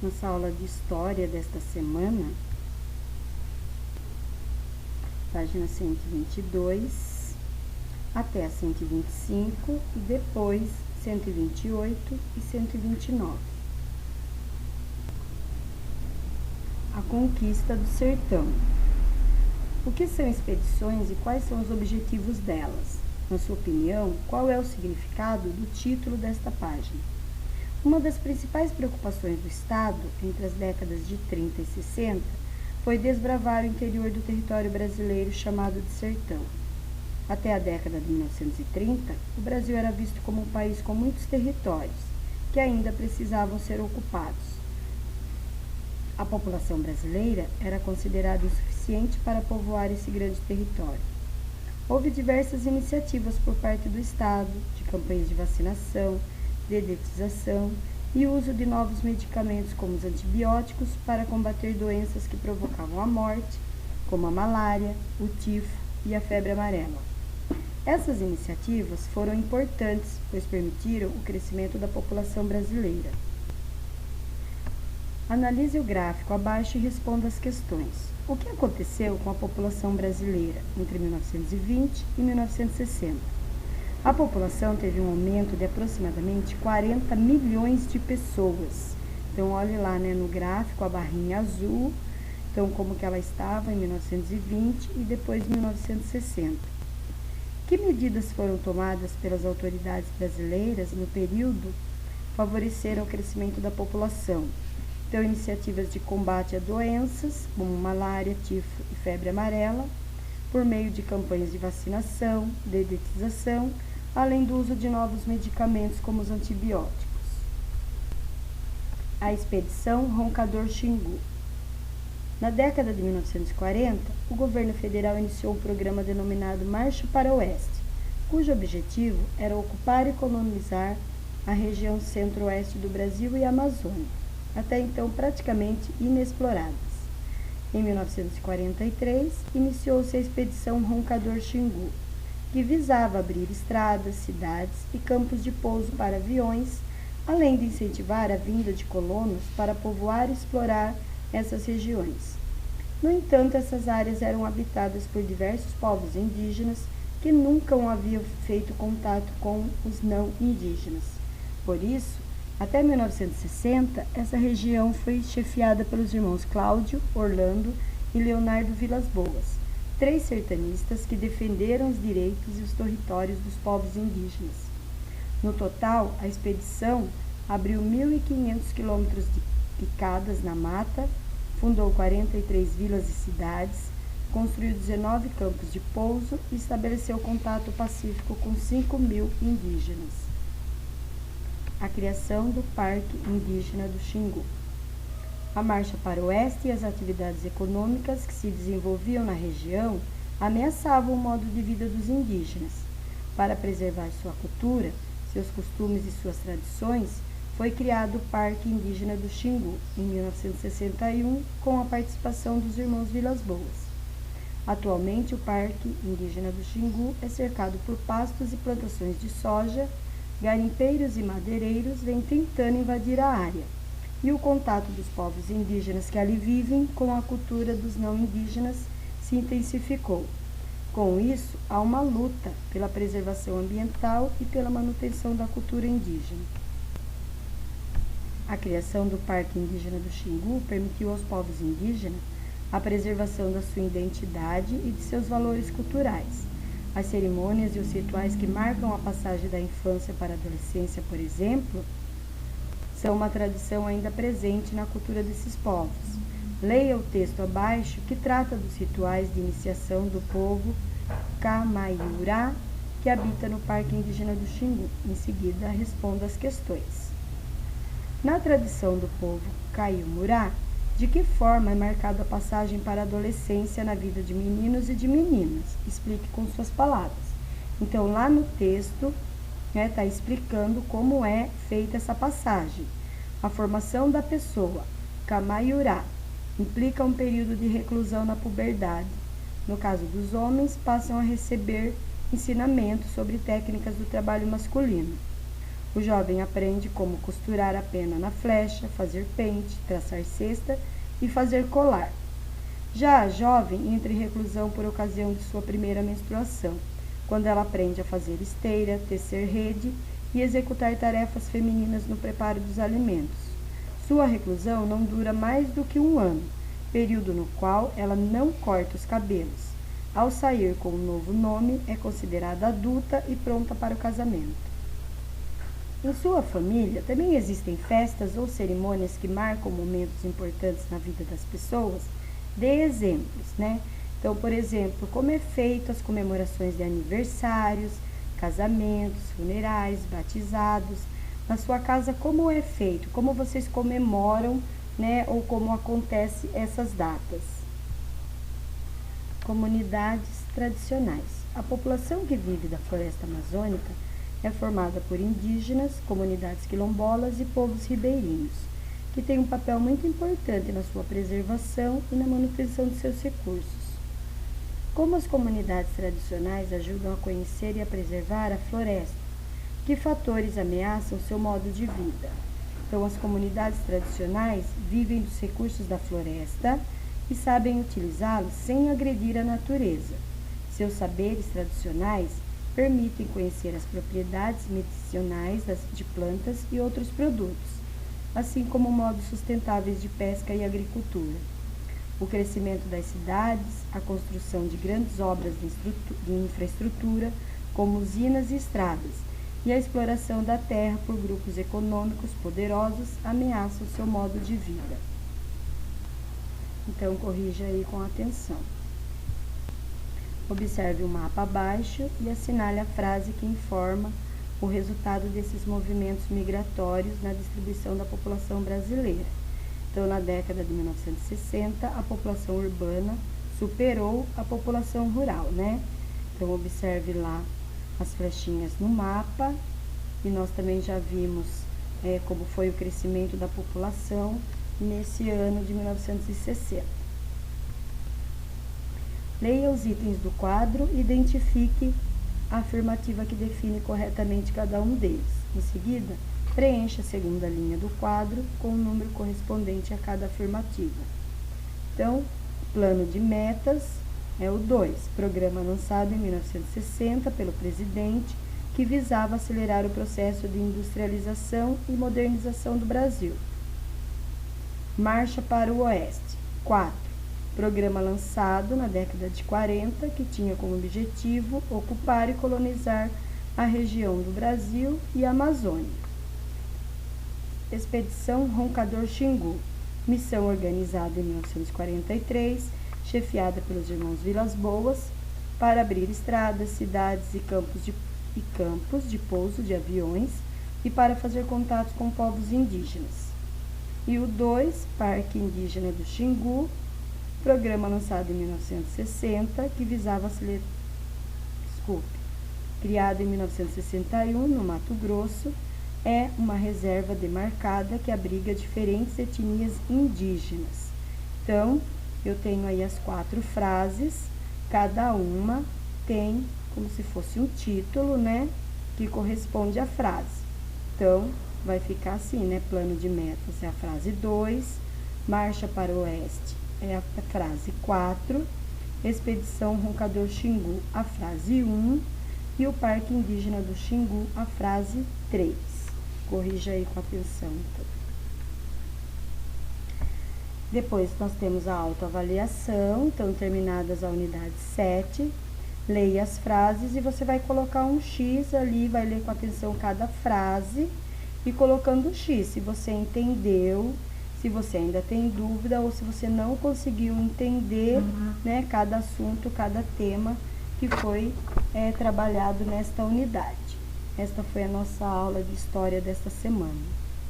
nossa aula de História desta semana, página 122 até a 125 e depois 128 e 129. A conquista do sertão. O que são expedições e quais são os objetivos delas? Na sua opinião, qual é o significado do título desta página? Uma das principais preocupações do Estado, entre as décadas de 30 e 60, foi desbravar o interior do território brasileiro chamado de sertão. Até a década de 1930, o Brasil era visto como um país com muitos territórios, que ainda precisavam ser ocupados. A população brasileira era considerada insuficiente para povoar esse grande território. Houve diversas iniciativas por parte do Estado, de campanhas de vacinação, dedetização e uso de novos medicamentos como os antibióticos para combater doenças que provocavam a morte, como a malária, o tifo e a febre amarela. Essas iniciativas foram importantes, pois permitiram o crescimento da população brasileira. Analise o gráfico abaixo e responda as questões. O que aconteceu com a população brasileira entre 1920 e 1960? A população teve um aumento de aproximadamente 40 milhões de pessoas. Então, olhe lá, no gráfico, a barrinha azul, então como que ela estava em 1920 e depois em 1960. Que medidas foram tomadas pelas autoridades brasileiras no período favoreceram o crescimento da população? Então, iniciativas de combate a doenças, como malária, tifo e febre amarela, por meio de campanhas de vacinação, dedetização, além do uso de novos medicamentos como os antibióticos. A Expedição Roncador-Xingu. Na década de 1940, o governo federal iniciou um programa denominado Marcha para o Oeste, cujo objetivo era ocupar e colonizar a região centro-oeste do Brasil e a Amazônia, até então praticamente inexploradas. Em 1943, iniciou-se a Expedição Roncador-Xingu, que visava abrir estradas, cidades e campos de pouso para aviões, além de incentivar a vinda de colonos para povoar e explorar essas regiões. No entanto, essas áreas eram habitadas por diversos povos indígenas que nunca haviam feito contato com os não indígenas. Por isso, até 1960, essa região foi chefiada pelos irmãos Cláudio, Orlando e Leonardo Vilas Boas, três sertanistas que defenderam os direitos e os territórios dos povos indígenas. No total, a expedição abriu 1.500 quilômetros de picadas na mata, fundou 43 vilas e cidades, construiu 19 campos de pouso e estabeleceu contato pacífico com 5.000 indígenas. A criação do Parque Indígena do Xingu. A marcha para o oeste e as atividades econômicas que se desenvolviam na região ameaçavam o modo de vida dos indígenas. Para preservar sua cultura, seus costumes e suas tradições, foi criado o Parque Indígena do Xingu, em 1961, com a participação dos irmãos Vilas Boas. Atualmente, o Parque Indígena do Xingu é cercado por pastos e plantações de soja. Garimpeiros e madeireiros vêm tentando invadir a área, e o contato dos povos indígenas que ali vivem com a cultura dos não indígenas se intensificou. Com isso, há uma luta pela preservação ambiental e pela manutenção da cultura indígena. A criação do Parque Indígena do Xingu permitiu aos povos indígenas a preservação da sua identidade e de seus valores culturais. As cerimônias e os rituais que marcam a passagem da infância para a adolescência, por exemplo, são uma tradição ainda presente na cultura desses povos. Leia o texto abaixo que trata dos rituais de iniciação do povo Camaiurá, que habita no Parque Indígena do Xingu. Em seguida, responda as questões. Na tradição do povo Caiumurá, de que forma é marcada a passagem para a adolescência na vida de meninos e de meninas? Explique com suas palavras. Então, lá no texto, está explicando como é feita essa passagem. A formação da pessoa, Camaiurá, implica um período de reclusão na puberdade. No caso dos homens, passam a receber ensinamentos sobre técnicas do trabalho masculino. O jovem aprende como costurar a pena na flecha, fazer pente, traçar cesta e fazer colar. Já a jovem entra em reclusão por ocasião de sua primeira menstruação, quando ela aprende a fazer esteira, tecer rede e executar tarefas femininas no preparo dos alimentos. Sua reclusão não dura mais do que 1 ano, período no qual ela não corta os cabelos. Ao sair com um novo nome, é considerada adulta e pronta para o casamento. Em sua família, também existem festas ou cerimônias que marcam momentos importantes na vida das pessoas. Dê exemplos, né? Então, por exemplo, como é feito as comemorações de aniversários, casamentos, funerais, batizados. Na sua casa, como é feito? Como vocês comemoram, né? Ou como acontecem essas datas? Comunidades tradicionais. A população que vive da floresta amazônica é formada por indígenas, comunidades quilombolas e povos ribeirinhos, que têm um papel muito importante na sua preservação e na manutenção de seus recursos. Como as comunidades tradicionais ajudam a conhecer e a preservar a floresta? Que fatores ameaçam seu modo de vida? Então, as comunidades tradicionais vivem dos recursos da floresta e sabem utilizá-los sem agredir a natureza. Seus saberes tradicionais permitem conhecer as propriedades medicinais de plantas e outros produtos, assim como modos sustentáveis de pesca e agricultura. O crescimento das cidades, a construção de grandes obras de infraestrutura, como usinas e estradas, e a exploração da terra por grupos econômicos poderosos ameaçam seu modo de vida. Então, corrija aí com atenção. Observe o mapa abaixo e assinale a frase que informa o resultado desses movimentos migratórios na distribuição da população brasileira. Então, na década de 1960, a população urbana superou a população rural, né? Então, observe lá as flechinhas no mapa e nós também já vimos como foi o crescimento da população nesse ano de 1960. Leia os itens do quadro e identifique a afirmativa que define corretamente cada um deles. Em seguida, preencha a segunda linha do quadro com o número correspondente a cada afirmativa. Então, plano de metas é o 2, programa lançado em 1960 pelo presidente, que visava acelerar o processo de industrialização e modernização do Brasil. Marcha para o Oeste. 4. Programa lançado na década de 40, que tinha como objetivo ocupar e colonizar a região do Brasil e a Amazônia. Expedição Roncador Xingu. Missão organizada em 1943, chefiada pelos irmãos Vilas Boas, para abrir estradas, cidades e campos de pouso de aviões e para fazer contatos com povos indígenas. E o 2, Parque Indígena do Xingu, programa lançado em 1960, que visava criado em 1961 no Mato Grosso, é uma reserva demarcada que abriga diferentes etnias indígenas. Então, eu tenho aí as 4 frases, cada uma tem como se fosse um título, né, que corresponde à frase. Então, vai ficar assim, né, plano de metas é a frase 2, marcha para o oeste é a frase 4, expedição Roncador Xingu, a frase 1, e o Parque Indígena do Xingu, a frase 3. Corrija aí com atenção, então. Depois, nós temos a autoavaliação, então, terminadas a unidade 7, leia as frases e você vai colocar um X ali, vai ler com atenção cada frase e colocando o X, se você entendeu, se você ainda tem dúvida ou se você não conseguiu entender, né, cada assunto, cada tema que foi trabalhado nesta unidade. Esta foi a nossa aula de história desta semana.